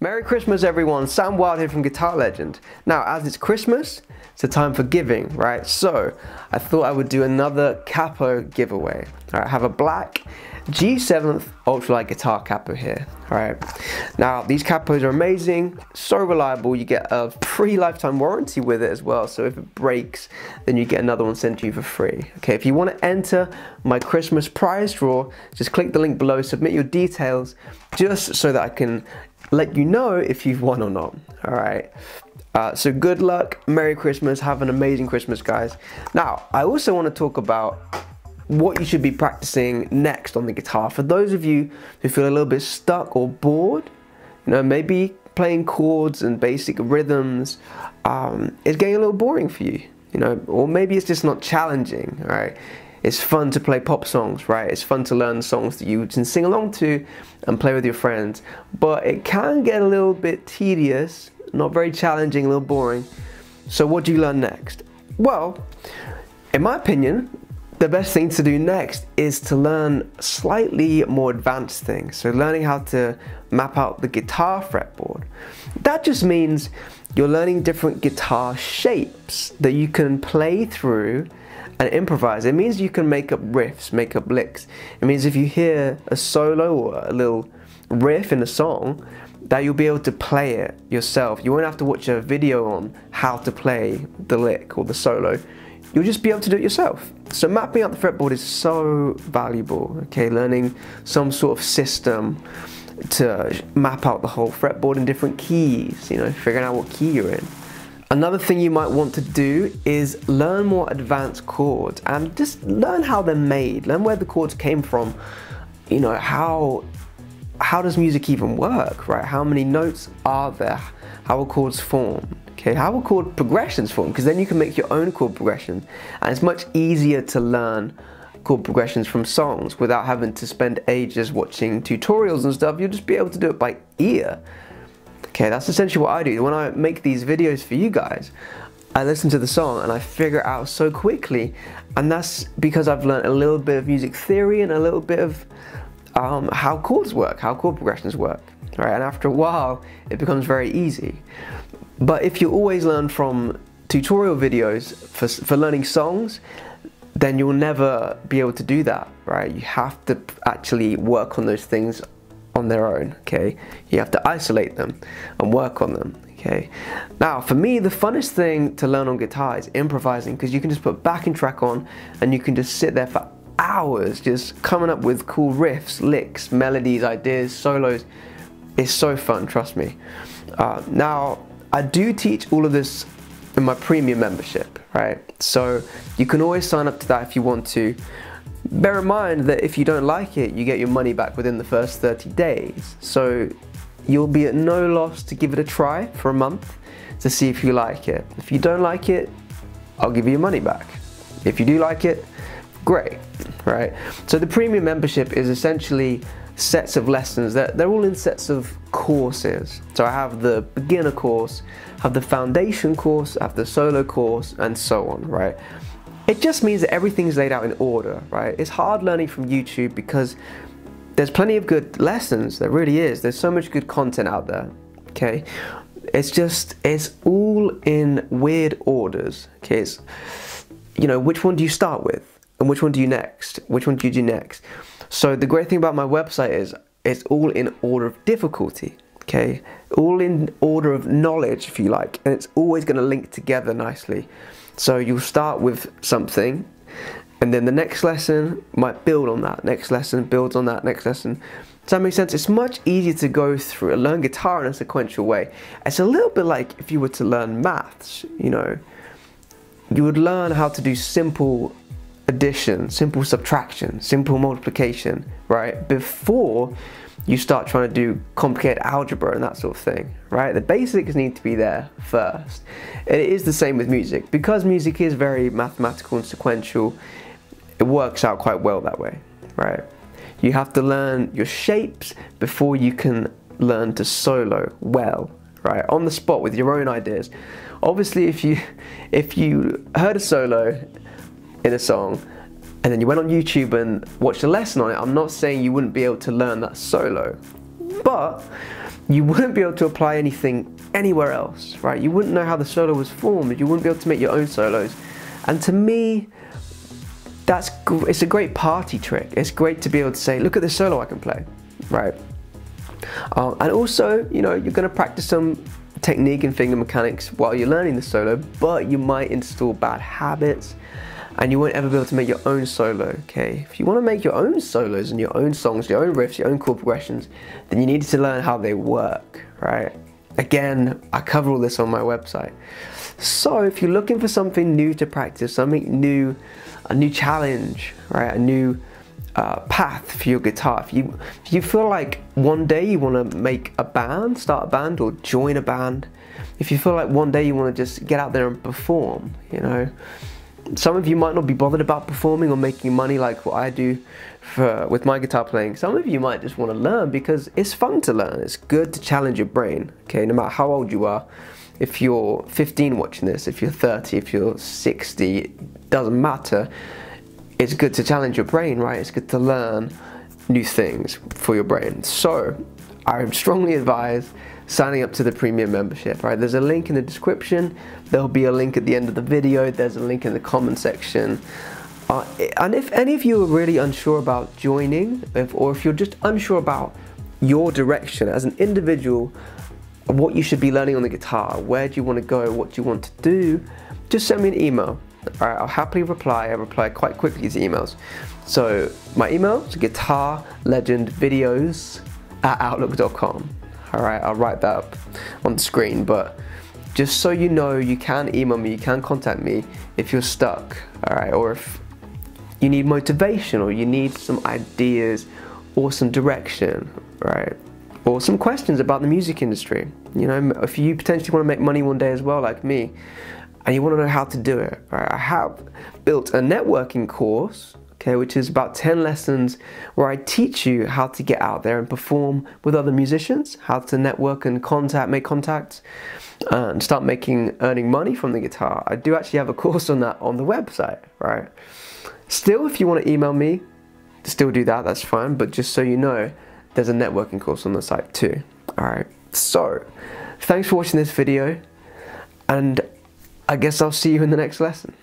Merry Christmas everyone, Sam Wild here from Guitar Legend. Now as it's Christmas, it's a time for giving, right? So I thought I would do another Capo giveaway. All right, I have a black G7th ultralight guitar Capo here. All right, now these Capos are amazing, so reliable. You get a free lifetime warranty with it as well, so if it breaks then you get another one sent to you for free. Okay, if you want to enter my Christmas prize draw, just click the link below, submit your details just so that I can let you know if you've won or not. All right, so good luck, Merry Christmas, have an amazing Christmas guys. Now I also want to talk about what you should be practicing next on the guitar. For those of you who feel a little bit stuck or bored, you know, maybe playing chords and basic rhythms is getting a little boring for you, you know, or maybe it's just not challenging, right? It's fun to play pop songs, right? It's fun to learn songs that you can sing along to and play with your friends, but it can get a little bit tedious, not very challenging, a little boring. So what do you learn next? Well, in my opinion, the best thing to do next is to learn slightly more advanced things. So learning how to map out the guitar fretboard. That just means you're learning different guitar shapes that you can play through and improvise. It means you can make up riffs, make up licks. It means if you hear a solo or a little riff in a song, that you'll be able to play it yourself. You won't have to watch a video on how to play the lick or the solo. You'll just be able to do it yourself. So mapping out the fretboard is so valuable, okay? Learning some sort of system to map out the whole fretboard in different keys, you know, figuring out what key you're in. Another thing you might want to do is learn more advanced chords and just learn how they're made, learn where the chords came from. You know, how does music even work, right? How many notes are there? How are chords formed? Okay, how are chord progressions formed? Because then you can make your own chord progressions, and it's much easier to learn chord progressions from songs without having to spend ages watching tutorials and stuff. You'll just be able to do it by ear. Okay, that's essentially what I do. When I make these videos for you guys, I listen to the song and I figure it out so quickly, and that's because I've learned a little bit of music theory and a little bit of how chords work, how chord progressions work, right? And after a while, it becomes very easy. But if you always learn from tutorial videos for learning songs, then you'll never be able to do that, right? You have to actually work on those things on their own, okay? You have to isolate them and work on them, okay? Now, for me, the funnest thing to learn on guitar is improvising, because you can just put backing track on and you can just sit there for hours just coming up with cool riffs, licks, melodies, ideas, solos. It's so fun, trust me. Now, I do teach all of this in my premium membership, right? So you can always sign up to that if you want to. Bear in mind that if you don't like it, you get your money back within the first 30 days. So you'll be at no loss to give it a try for a month to see if you like it. If you don't like it, I'll give you your money back. If you do like it, great, right? So the premium membership is essentially sets of lessons. They're all in sets of courses. So I have the beginner course, have the foundation course, I have the solo course, and so on, right? It just means that everything's laid out in order, right? It's hard learning from YouTube because there's plenty of good lessons, there really is. There's so much good content out there, okay? It's all in weird orders, okay? It's, you know, which one do you start with? And which one do you next? Which one do you do next? So the great thing about my website is it's all in order of difficulty, okay? All in order of knowledge, if you like, and it's always going to link together nicely. So you'll start with something, and then the next lesson might build on that, next lesson builds on that, next lesson. Does that make sense? It's much easier to go through and learn guitar in a sequential way. It's a little bit like if you were to learn maths, you know. You would learn how to do simple addition, simple subtraction, simple multiplication, right? Before you start trying to do complicated algebra and that sort of thing, right? The basics need to be there first. And it is the same with music. Because music is very mathematical and sequential, it works out quite well that way, right? You have to learn your shapes before you can learn to solo well, right? On the spot with your own ideas. Obviously, if you heard a solo in a song and then you went on YouTube and watched a lesson on it, I'm not saying you wouldn't be able to learn that solo, but you wouldn't be able to apply anything anywhere else, right? You wouldn't know how the solo was formed. You wouldn't be able to make your own solos. And to me, it's a great party trick. It's great to be able to say, look at this solo I can play, right? And also, you know, you're going to practice some technique and finger mechanics while you're learning the solo, but you might install bad habits and you won't ever be able to make your own solo, okay? If you want to make your own solos and your own songs, your own riffs, your own chord progressions, then you need to learn how they work, right? Again, I cover all this on my website. So if you're looking for something new to practice, something new, a new challenge, right? A new path for your guitar. If you feel like one day you want to make a band, start a band or join a band, if you feel like one day you want to just get out there and perform, you know, some of you might not be bothered about performing or making money like what I do with my guitar playing. Some of you might just want to learn because it's fun to learn. It's good to challenge your brain, okay, no matter how old you are. If you're 15 watching this, if you're 30, if you're 60, it doesn't matter. It's good to challenge your brain, right? It's good to learn new things for your brain. So I strongly advise signing up to the premium membership, right? There's a link in the description. There'll be a link at the end of the video. There's a link in the comment section. And if any of you are really unsure about joining, or if you're just unsure about your direction as an individual, what you should be learning on the guitar, where do you want to go, what do you want to do, just send me an email. All right, I'll happily reply. I reply quite quickly to emails. So my email is guitarlegendvideos@outlook.com. All right, I'll write that up on the screen, but just so you know, you can email me, you can contact me if you're stuck, all right, or if you need motivation or you need some ideas or some direction, right, or some questions about the music industry. You know, if you potentially want to make money one day as well, like me, and you want to know how to do it, right? I have built a networking course, okay, which is about 10 lessons where I teach you how to get out there and perform with other musicians, how to network and make contacts, and start earning money from the guitar. I do actually have a course on that on the website, right? Still, if you want to email me, still do that, that's fine, but just so you know, there's a networking course on the site too, all right? So, thanks for watching this video, and I guess I'll see you in the next lesson.